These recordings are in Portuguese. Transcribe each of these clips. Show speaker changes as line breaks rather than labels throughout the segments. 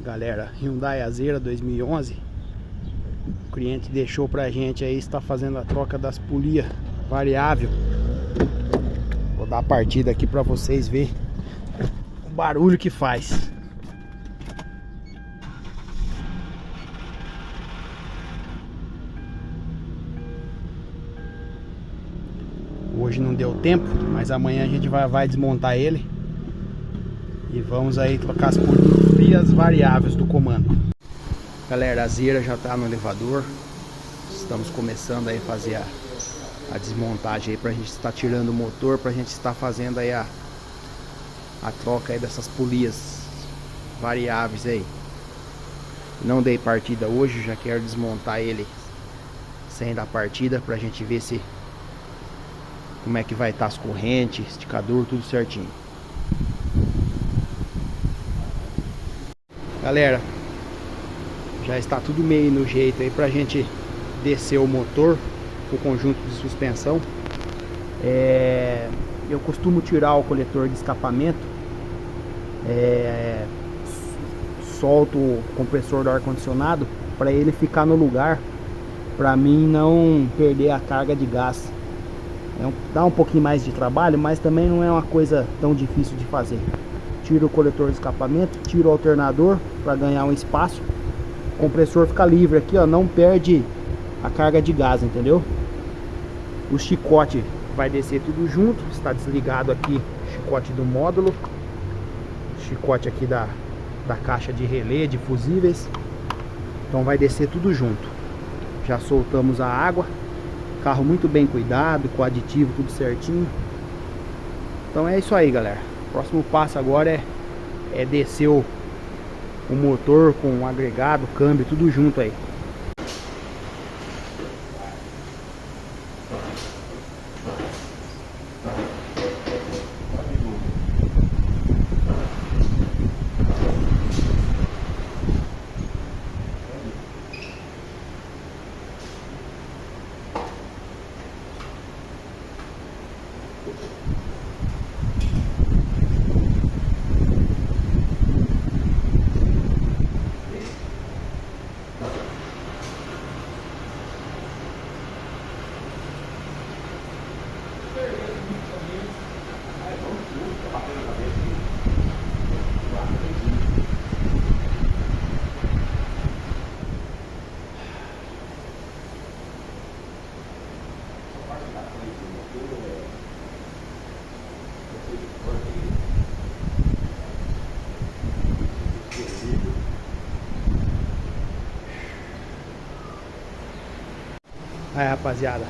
Galera, Hyundai Azera 2011. O cliente deixou pra gente aí, está fazendo a troca das polias variável. Vou dar a partida aqui pra vocês verem o barulho que faz. Hoje não deu tempo, mas amanhã a gente vai desmontar ele. E vamos aí trocar as polias variáveis do comando. Galera, a Azera já está no elevador. Estamos começando aí a fazer a desmontagem aí pra gente estar tirando o motor, pra gente estar fazendo aí a troca aí dessas polias variáveis aí. Não dei partida hoje, já quero desmontar ele sem dar partida pra gente ver se como é que vai estar as correntes, esticador, tudo certinho. Galera, já está tudo meio no jeito aí pra gente descer o motor, o conjunto de suspensão. Eu costumo tirar o coletor de escapamento, solto o compressor do ar-condicionado para ele ficar no lugar, para mim não perder a carga de gás. Dá um pouquinho mais de trabalho, mas também não é uma coisa tão difícil de fazer. Tiro o coletor de escapamento, tiro o alternador para ganhar um espaço. O compressor fica livre aqui, ó, não perde a carga de gás, entendeu? O chicote vai descer tudo junto. Está desligado aqui o chicote do módulo, chicote aqui da caixa de relé, de fusíveis. Então vai descer tudo junto. Já soltamos a água. Carro muito bem cuidado, com aditivo tudo certinho. Então é isso aí, galera. O próximo passo agora é descer o motor com o agregado, câmbio, tudo junto aí. Aí, rapaziada,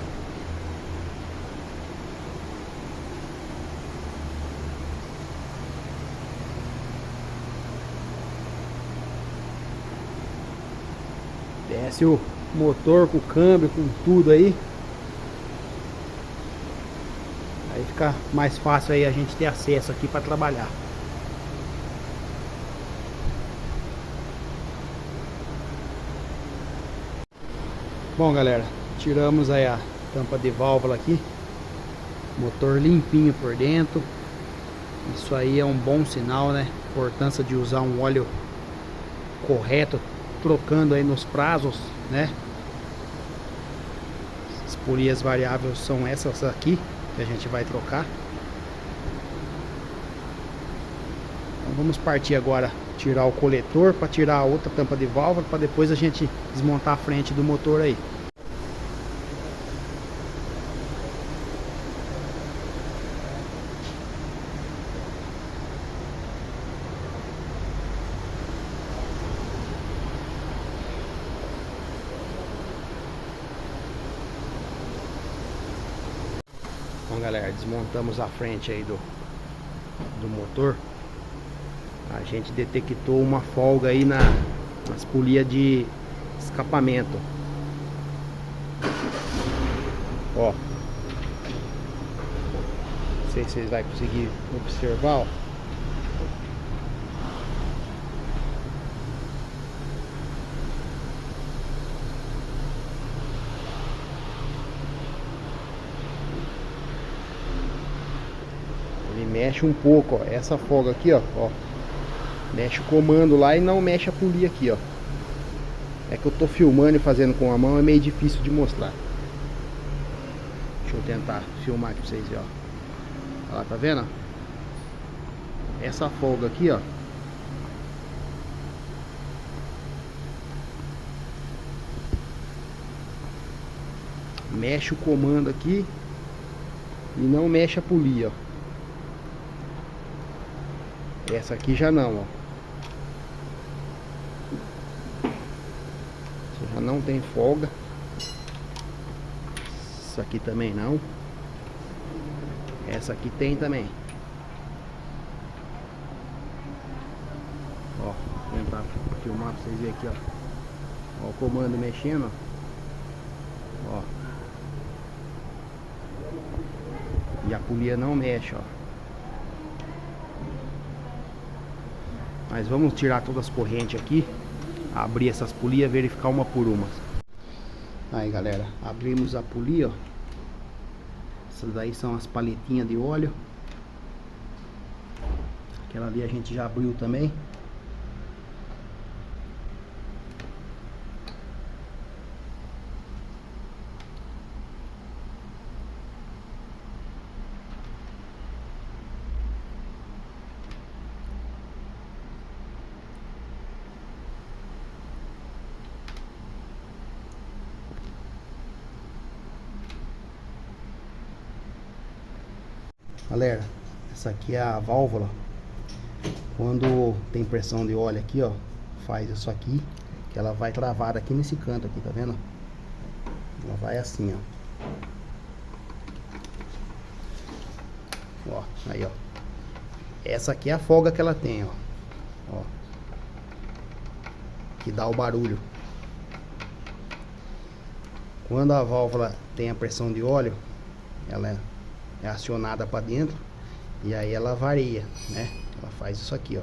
desce o motor com o câmbio, com tudo aí. Aí fica mais fácil aí a gente ter acesso aqui para trabalhar. Bom, galera, tiramos aí a tampa de válvula aqui. Motor limpinho por dentro. Isso aí é um bom sinal, né? Importância de usar um óleo correto, trocando aí nos prazos, né? As polias variáveis são essas aqui que a gente vai trocar. Então vamos partir agora, tirar o coletor para tirar a outra tampa de válvula, para depois a gente desmontar a frente do motor aí. Então, galera, desmontamos a frente aí do motor. A gente detectou uma folga aí nas polias de escapamento. Ó, não sei se vocês vão conseguir observar, ó. Ele mexe um pouco, ó. Essa folga aqui, ó. Mexe o comando lá e não mexe a polia aqui, ó. É que eu tô filmando e fazendo com a mão, é meio difícil de mostrar. Deixa eu tentar filmar aqui pra vocês verem, ó. Olha lá, tá vendo? Essa folga aqui, ó. Mexe o comando aqui e não mexe a polia, ó. Essa aqui já não, ó. Essa já não tem folga. Essa aqui também não. Essa aqui tem também. Ó, vou tentar filmar pra vocês verem aqui, ó. Ó o comando mexendo, ó. Ó. E a polia não mexe, ó. Mas vamos tirar todas as correntes aqui, abrir essas polias, verificar uma por uma. Aí galera, abrimos a polia, ó. Essas daí são as paletinhas de óleo. Aquela ali a gente já abriu também. Galera, essa aqui é a válvula. Quando tem pressão de óleo aqui, ó, faz isso aqui, que ela vai travada aqui nesse canto aqui, tá vendo? Ela vai assim, ó. Ó, aí, ó. Essa aqui é a folga que ela tem, ó. Ó. Que dá o barulho. Quando a válvula tem a pressão de óleo, ela é acionada para dentro e aí ela varia, né? Ela faz isso aqui, ó.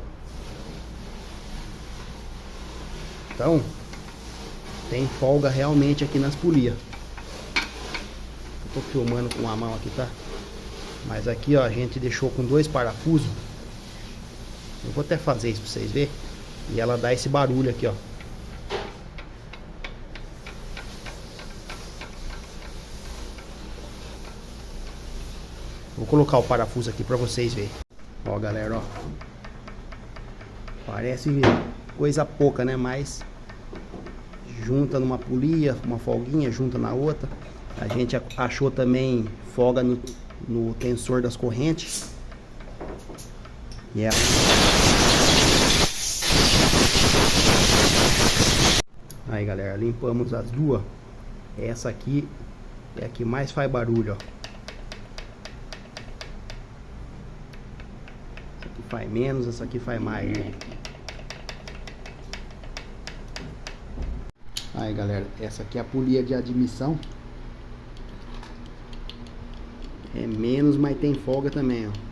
Então tem folga realmente aqui nas polias. Eu tô filmando com a mão aqui, tá? Mas aqui, ó, a gente deixou com 2 parafusos. Eu vou até fazer isso pra vocês verem. E ela dá esse barulho aqui, ó. Vou colocar o parafuso aqui pra vocês verem. Ó, galera, ó. Parece coisa pouca, né? Mas junta numa polia, uma folguinha, junta na outra. A gente achou também folga no tensor das correntes. E é... Aí, galera, limpamos as duas. Essa aqui é a que mais faz barulho, ó. Faz menos, essa aqui faz mais, né? Aí galera, essa aqui é a polia de admissão. É menos, mas tem folga também, ó.